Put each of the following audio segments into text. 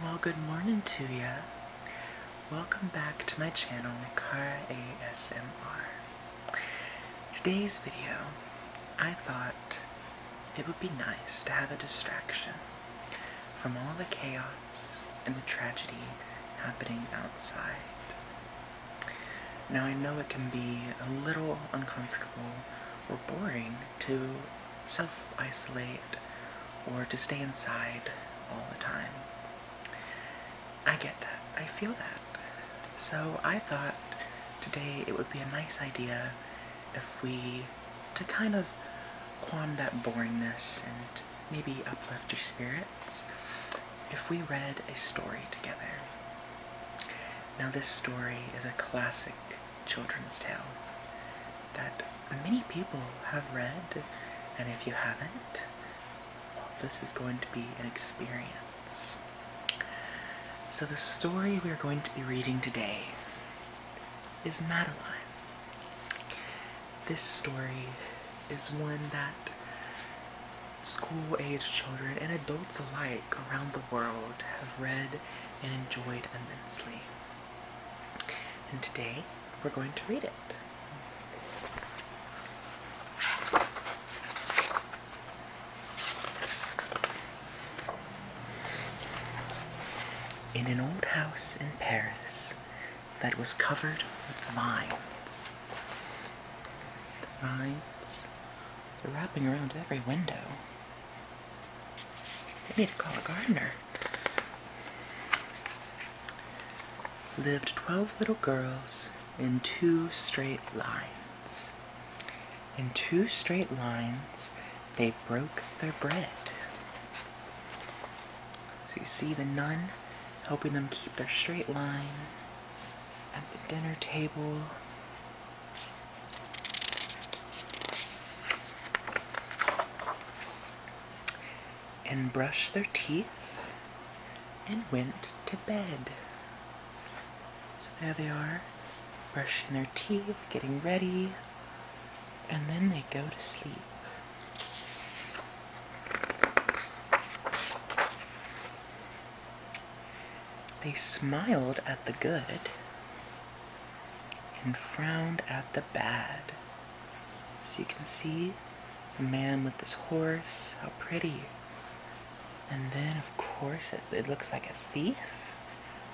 Well, good morning to ya. Welcome back to my channel, Car ASMR. Today's video, I thought it would be nice to have a distraction from all the chaos and the tragedy happening outside. Now, I know it can be a little uncomfortable or boring to self-isolate or to stay inside all the time. I get that. I feel that. So I thought today it would be a nice idea if we, to kind of calm that boringness and maybe uplift your spirits, if we read a story together. Now this story is a classic children's tale that many people have read, and if you haven't, well, this is going to be an experience. So the story we are going to be reading today is Madeline. This story is one that school-age children and adults alike around the world have read and enjoyed immensely. And today we're going to read it. In an old house in Paris that was covered with vines. The vines are wrapping around every window. I need to call a gardener. Lived 12 little girls in 2 straight lines. In 2 straight lines, they broke their bread. So you see the nun helping them keep their straight line at the dinner table. And brushed their teeth and went to bed. So there they are, brushing their teeth, getting ready, and then they go to sleep. They smiled at the good and frowned at the bad. So you can see the man with this horse, how pretty. And then, of course, it looks like a thief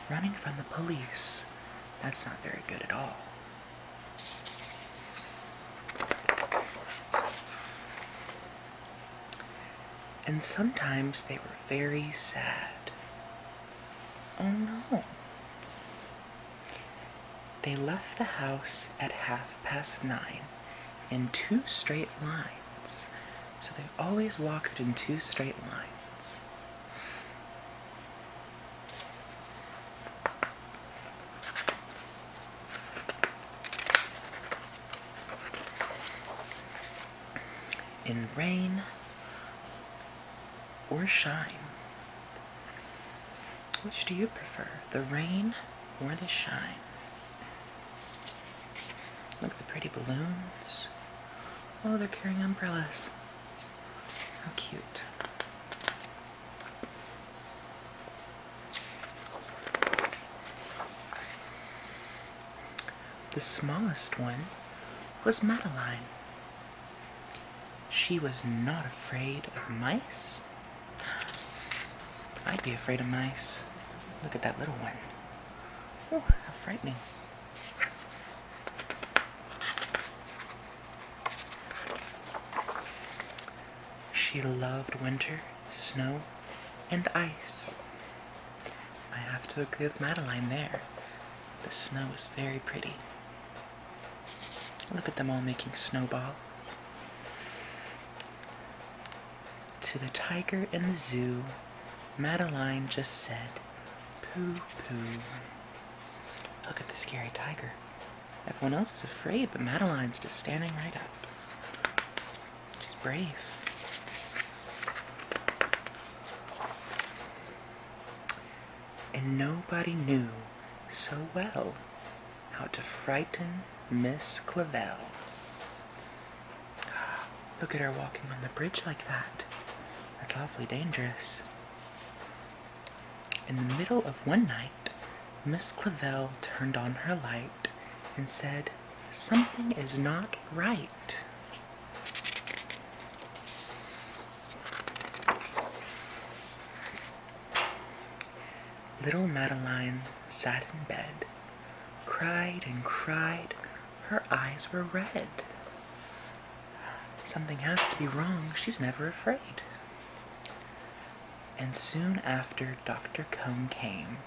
running from the police. That's not very good at all. And sometimes they were very sad. Oh no. They left the house at 9:30 in 2 straight lines. So they always walked in 2 straight lines. In rain or shine. Which do you prefer, the rain or the shine? Look at the pretty balloons. Oh, they're carrying umbrellas. How cute. The smallest one was Madeline. She was not afraid of mice. I'd be afraid of mice. Look at that little one. Oh, how frightening. She loved winter, snow, and ice. I have to agree with Madeline there. The snow is very pretty. Look at them all making snowballs. To the tiger in the zoo, Madeline just said, "Pooh, pooh." Look at the scary tiger. Everyone else is afraid, but Madeline's just standing right up. She's brave. And nobody knew so well how to frighten Miss Clavel. Look at her walking on the bridge like that. That's awfully dangerous. In the middle of one night, Miss 𝐬𝐭𝐚𝐲 turned on her light and said, "Something is not right." Little Madeline sat in bed, cried and cried. Her eyes were red. Something has to be wrong. She's never afraid. And soon after Dr. 𝐬𝐭𝐚 came,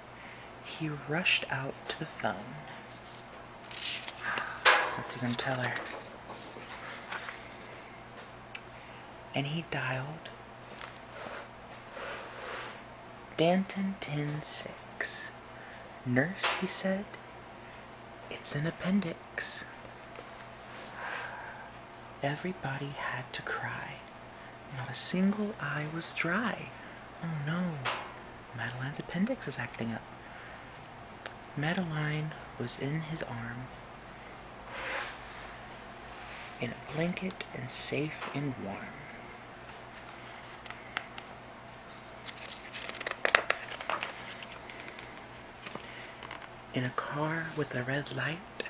he rushed out to the phone. What's he gonna tell her? And he dialed Danton 10-6. "Nurse," he said, "it's an appendix." Everybody had to cry. Not a single eye was dry. Oh no, Madeline's appendix is acting up. Madeline was in his arm, in a blanket and safe and warm. In a car with a red light,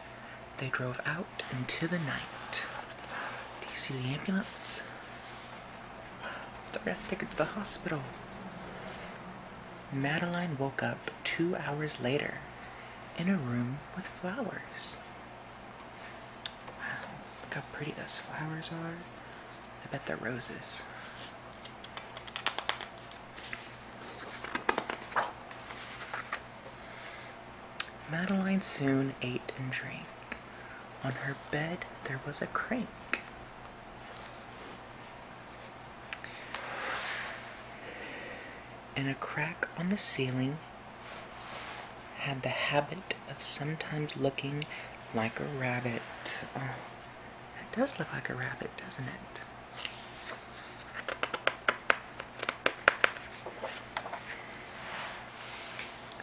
they drove out into the night. Do you see the ambulance? They're gonna take her to the hospital. Madeline woke up 2 hours later in a room with flowers. Wow, look how pretty those flowers are. I bet they're roses. Madeline soon ate and drank. On her bed there was a crank. And a crack on the ceiling had the habit of sometimes looking like a rabbit. Oh, it does look like a rabbit, doesn't it?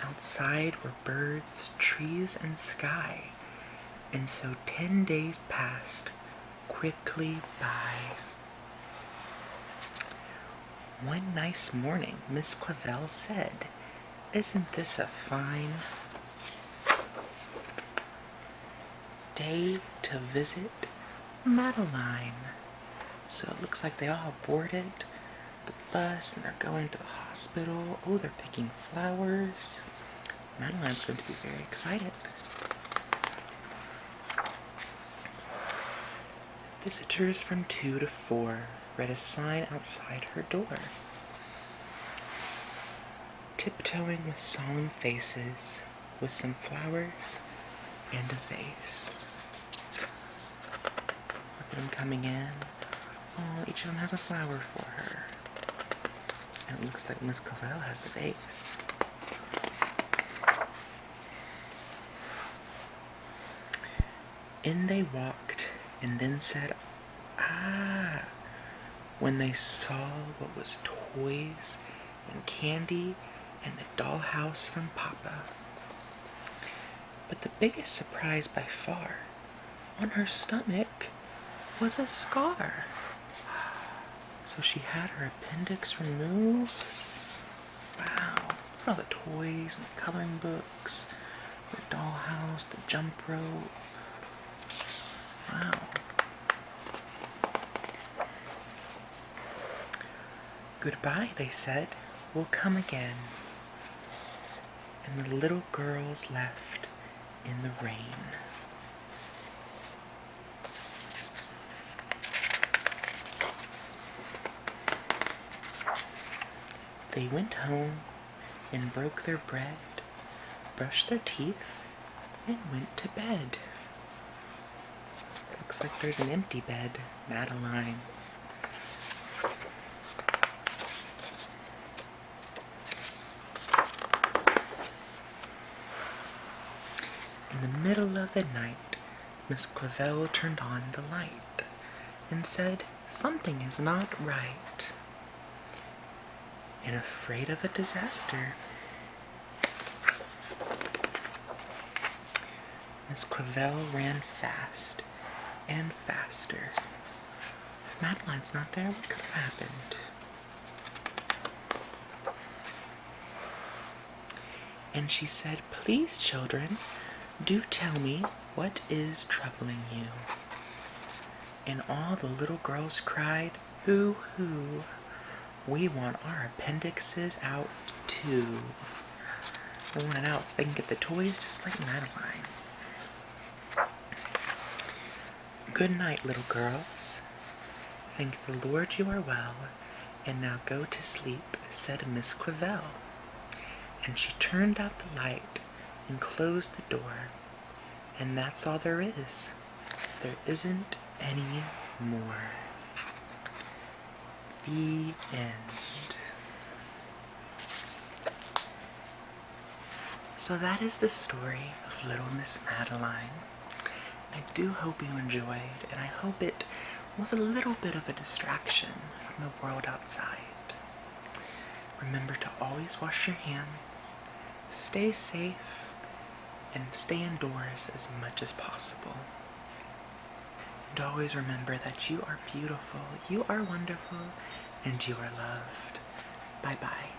Outside were birds, trees, and sky, and so 10 days passed quickly by. One nice morning, Miss 𝐬𝐭𝐚 said, "Isn't this a fine day to visit Madeline?" So it looks like they all boarded the bus and they're going to the hospital. Oh, they're picking flowers. Madeline's going to be very excited. Visitors from 2 to 4 read a sign outside her door. Tiptoeing with solemn faces, with some flowers and a vase. Look at them coming in. Oh, each of them has a flower for her. And it looks like Miss 𝐬𝐭𝐚 has the vase. In they walked, and then said, "Ah," when they saw what was toys and candy and the dollhouse from Papa. But the biggest surprise by far, on her stomach was a scar. So she had her appendix removed. Wow, look at all the toys and the coloring books, the dollhouse, the jump rope. Wow. "Goodbye," they said. "We'll come again." And the little girls left in the rain. They went home and broke their bread, brushed their teeth, and went to bed. Looks like there's an empty bed, Madeline's. In the middle of the night, Miss 𝐬𝐭𝐚 turned on the light and said, "Something is not right." And afraid of a disaster, Miss 𝐬𝐭𝐚 ran fast and faster. If Madeline's not there, what could have happened? and she said, "Please, children, do tell me what is troubling you." And all the little girls cried, "Boo-hoo! We want our appendixes out too." We want it out so they can get the toys just like Madeline. "Good night, little girls. Thank the Lord you are well, and now go to sleep," said Miss Clavel. And she turned out the light and closed the door. And that's all there is. There isn't any more. The end. So that is the story of Little Miss Madeline. I do hope you enjoyed, and I hope it was a little bit of a distraction from the world outside. Remember to always wash your hands, stay safe, and stay indoors as much as possible. And always remember that you are beautiful, you are wonderful, and you are loved. Bye-bye.